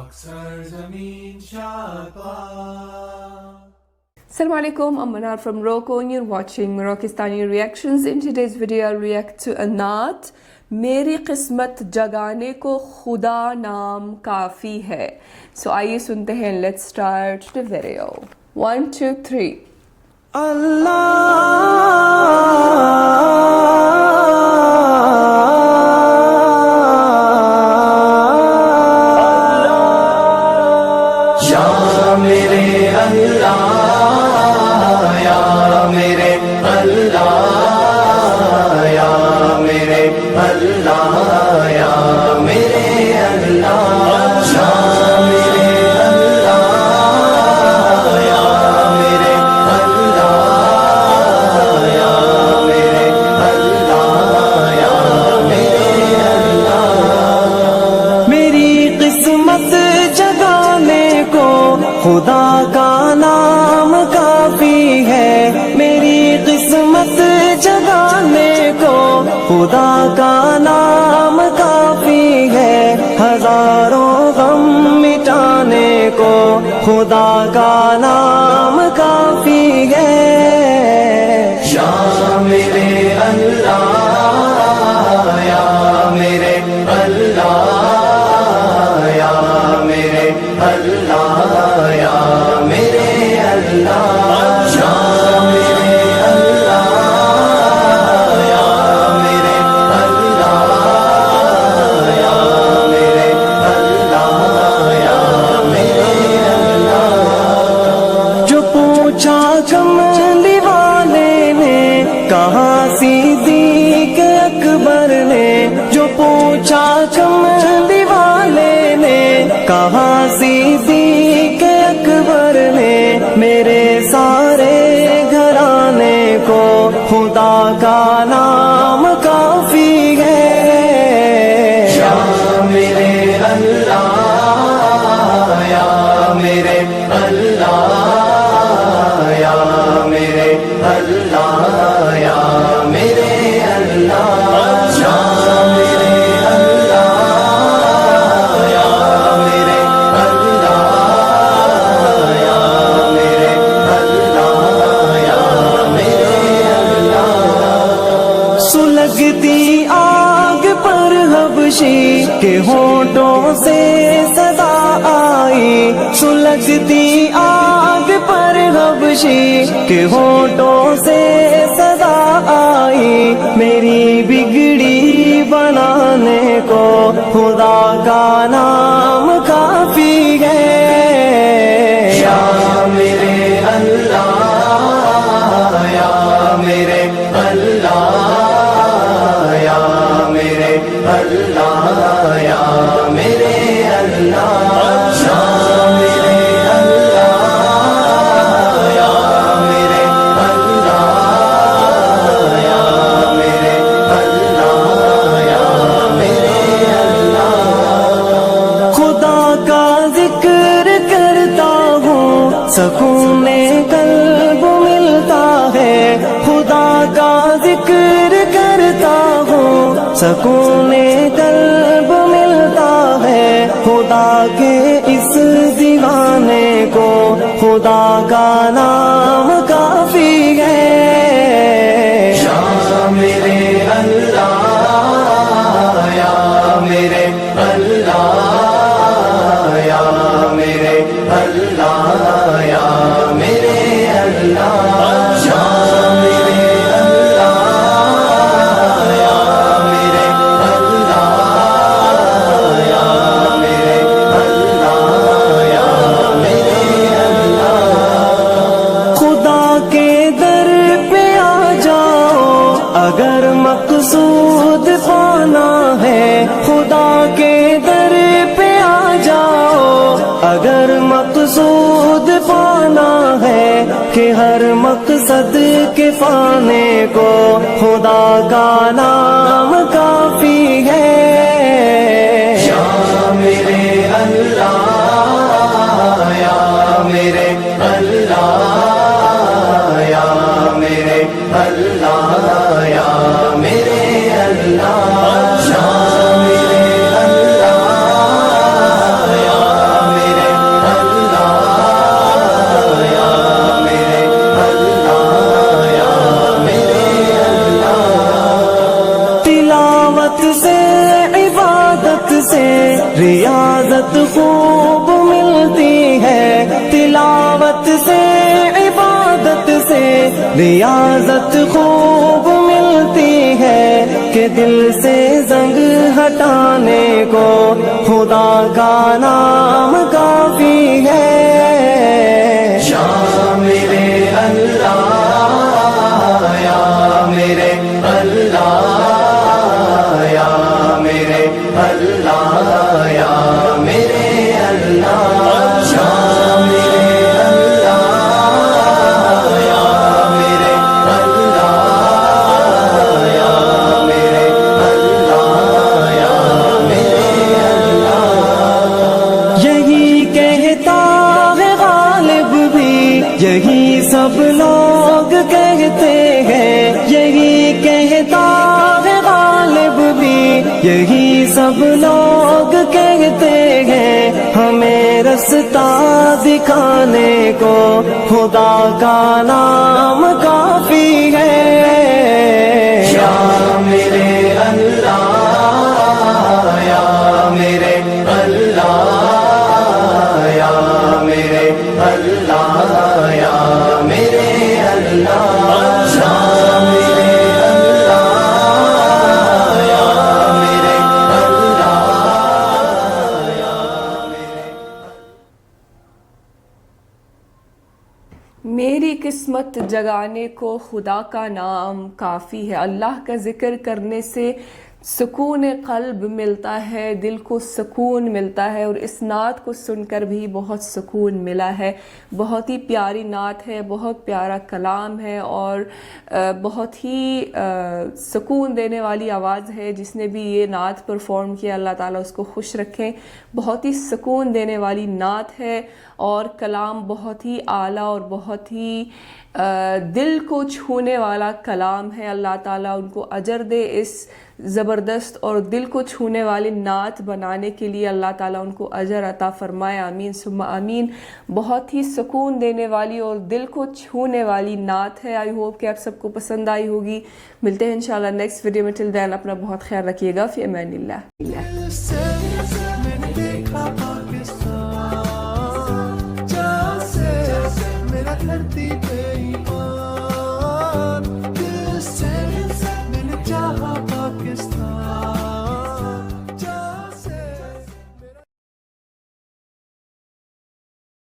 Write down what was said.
Assalamu alaikum, I'm Manar from Morocco and you're watching Moroccistani Reactions. In today's video I'll react to a naat, मेरी किस्मत जगाने को खुदा नाम काफ़ी है. So आइए सुनते हैं. Let's start the video. 1, 2, 3. खुदा का नाम काफी है. मेरी किस्मत जगाने को खुदा का नाम काफी है. हजारों गम मिटाने को खुदा का नाम काफी है. या मेरे अल्लाह, या मेरे अल्लाह, या मेरे अल्लाह, या मेरे अल्लाह, या मेरे अल्लाह, या मेरे अल्लाह, या मेरे अल्लाह, या मेरे अल्लाह. जो पूछा कमली वाले ने, कहा सिद्दीक़ अकबर ने. जो पूछा कमली वाले ने, कहा सिद्दीक़ अकबर ने. मेरे सारे घराने को खुदा का नाम काफी है. या मेरे अल्लाह, या मेरे अल्लाह, या मेरे अल्लाह, या मेरे अल्लाह, या मेरे अल्लाह, या मेरे अल्लाह, या मेरे अल्लाह, या मेरे अल्लाह. सुलगती आग पर हबशी के होठों से सदा आई. सुलगती आग पर हबशी के होठों से सदा आई. मेरी बिगड़ी बनाने को खुदा का नाम काफी है. या मेरे अल्लाह, या मेरे अल्लाह, या मेरे अल्लाह, या मेरे अल्लाह, या मेरे अल्लाह, या मेरे अल्लाह, या मेरे अल्लाह, या मेरे अल्लाह. खुदा का जिक्र करता हूँ, सकूने कल्ब मिलता है. खुदा का जिक्र करता हूँ, सकूने कल्ब मिलता है. खुदा के इस दीवाने को खुदा का नाम काफी है. या मेरे अल्लाह, या मेरे अल्लाह, या मेरे अल्लाह, या मेरे अल्लाह, या मेरे अल्लाह, या मेरे अल्लाह, या मेरे अल्लाह, या मेरे अल्लाह. खुदा के दर पे आ जाओ अगर मकसूद पाना है. खुदा के दर पे आ जाओ अगर मकसूद पाना है. कि हर मकसद के पाने को खुदा का नाम काफी है. या मेरे अल्लाह, या मेरे अल्लाह, या मेरे अल्लाह, या मेरे अल्लाह, या मेरे अल्लाह, या سے عبادت سے ریاضت خوب ملتی ہے، تلاوت سے عبادت سے ریاضت خوب ملتی ہے، کہ دل سے زنگ ہٹانے کو خدا کا نام کافی ہے۔ یا میرے اللہ، یا میرے اللہ، یا میرے اللہ، یا میرے اللہ، یا میرے اللہ، یا میرے اللہ، یا میرے اللہ، یا میرے اللہ۔ یہی کہتا ہے غالب بھی، یہی سب لوگ کہتے ہیں، یہی کہتا ہے غالب بھی، یہی سب لوگ کہتے ہیں، ہمیں رستہ دکھانے کو خدا کا نام کافی ہے۔ یا میرے اللہ، یا میرے اللہ، یا میرے اللہ، یا میرے اللہ، یا میرے اللہ، یا میرے اللہ، یا میرے۔ میری قسمت جگانے کو خدا کا نام کافی ہے۔ اللہ کا ذکر کرنے سے سکون قلب ملتا ہے، دل کو سکون ملتا ہے، اور اس نعت کو سن کر بھی بہت سکون ملا ہے۔ بہت ہی پیاری نعت ہے، بہت پیارا کلام ہے، اور بہت ہی سکون دینے والی آواز ہے۔ جس نے بھی یہ نعت پرفارم کیا اللہ تعالیٰ اس کو خوش رکھیں۔ بہت ہی سکون دینے والی نعت ہے، اور کلام بہت ہی اعلیٰ اور بہت ہی دل کو چھونے والا کلام ہے۔ اللہ تعالیٰ ان کو اجر دے اس زبردست اور دل کو چھونے والی نعت بنانے کے لیے، اللہ تعالیٰ ان کو اجر عطا فرمائے، آمین ثم آمین۔ بہت ہی سکون دینے والی اور دل کو چھونے والی نعت ہے۔ آئی ہوپ کہ آپ سب کو پسند آئی ہوگی۔ ملتے ہیں انشاءاللہ نیکسٹ ویڈیو میں، ٹل دین اپنا بہت خیال رکھیے گا، فی امان اللہ۔ میرا دھرتی